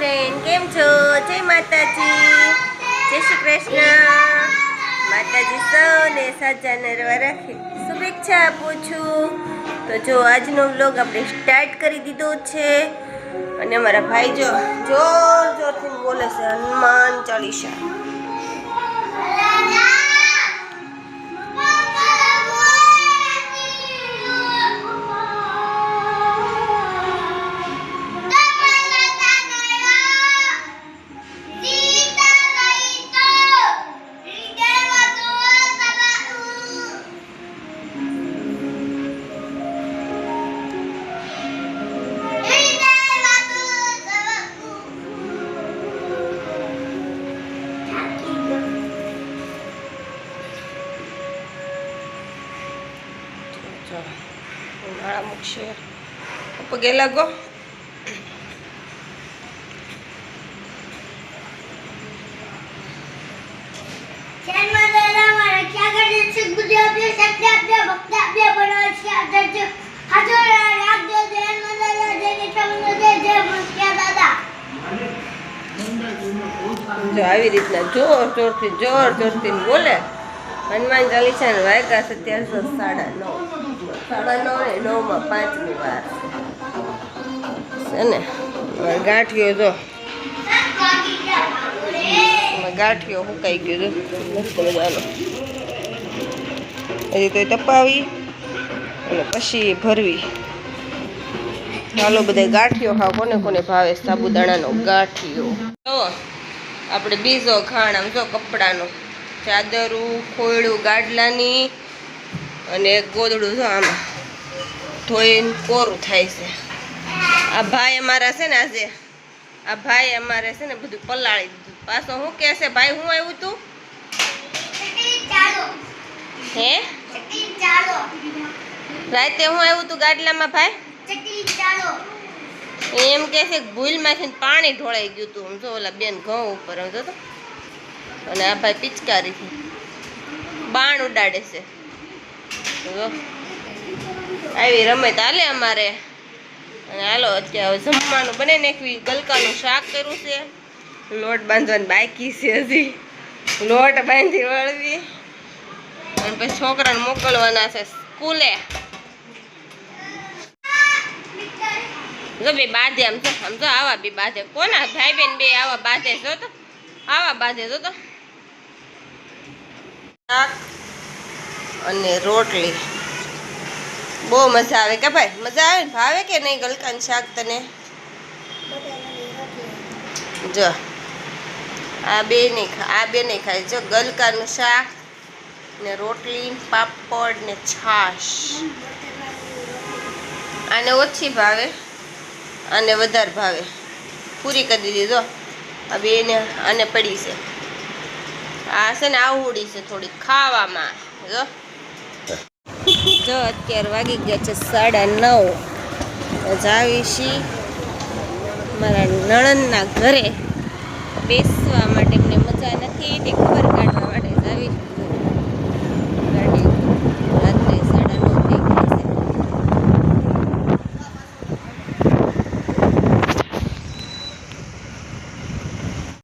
Friend, કેમ છો? જય માતાજી, જય શ્રી કૃષ્ણ. માતાજી સૌને સાચા નરવા રાખે શુભેચ્છા આપું છું. તો જો આજનો વ્લોગ આપણે સ્ટાર્ટ કરી દીધો છે અને અમારા ભાઈ જો જોર જોરથી બોલે છે હનુમાન ચાલીસા. ઉનાળા મૂકશે પગે લાગો. જો આવી રીતના જોર જોરથી બોલે હનુમાન ચાલીસા ને વાગ્યા છે અત્યારે 9:30 ને 5ની વાર છે ને. ગાંઠિયો જો ગાંઠિયો સુકાઈ ગયો મસ્ત મજાનો. હજી તો તપાવી અને પછી ભરવી. ચાલો બધા ગાંઠિયો ખાવ. કોને કોને ભાવે સાબુદાણાનો ગાંઠિયો? તો આપણે બીજો ખાણ આમ જો કપડાનો ચાદરું ખોયડું ગાડલાની અને એક ગોદડું જો આમાં ધોઈને કોરું થાય છે. આ ભાઈ અમારા છે ને આજે બધું પલાળી દીધું. પાછો શું કહે છે ભાઈ? હું આવ્યું તું હે રાતે હું આવ્યું તું ગાડલામાં ભાઈ? એમ કે છે ભૂલમાંથી પાણી ઢોળાઈ ગયું તું. જો ઓલા બેન ઘઉં ઉપર જો તો. અને આ ભાઈ પિચકારીથી બાણ ઉડાડે છે. આવી રમત હાલે અમારે. અને હાલો અત્યારે જમવાનું બને નાખવી. ગલકાનું શાક કર્યું છે. લોટ બાંધવાની બાકી છે હજી. લોટ બાંધી વળવી અને પછી છોકરાને મોકલવાના છે સ્કૂલે. જો બે બાંધે આમ જો આવા બે બાંધે. કોના ભાઈ બેન બે આવા બાંધે જો તો. આવા બાંધે જો તો. શાક અને રોટલી બહુ મજા આવે કે ભાઈ? મજા આવે ને? ભાવે કે નહીં ગલકાનું શાક તને? જો આ બે નહીં ખાય. જો ગલકાનું શાક ને રોટલી પાપડ ને છાશ. આને ઓછી ભાવે, આને વધારે ભાવે. પૂરી કરી દીધી. જો આ બેને આને પડી છે. આ છે ને આવડી છે થોડી ખાવામાં. જો અત્યારે વાગી ગયા છે 9:30. જાવી છી મારા નણંદના ઘરે બેસવા માટે. એમને મજા નથી તે ખબર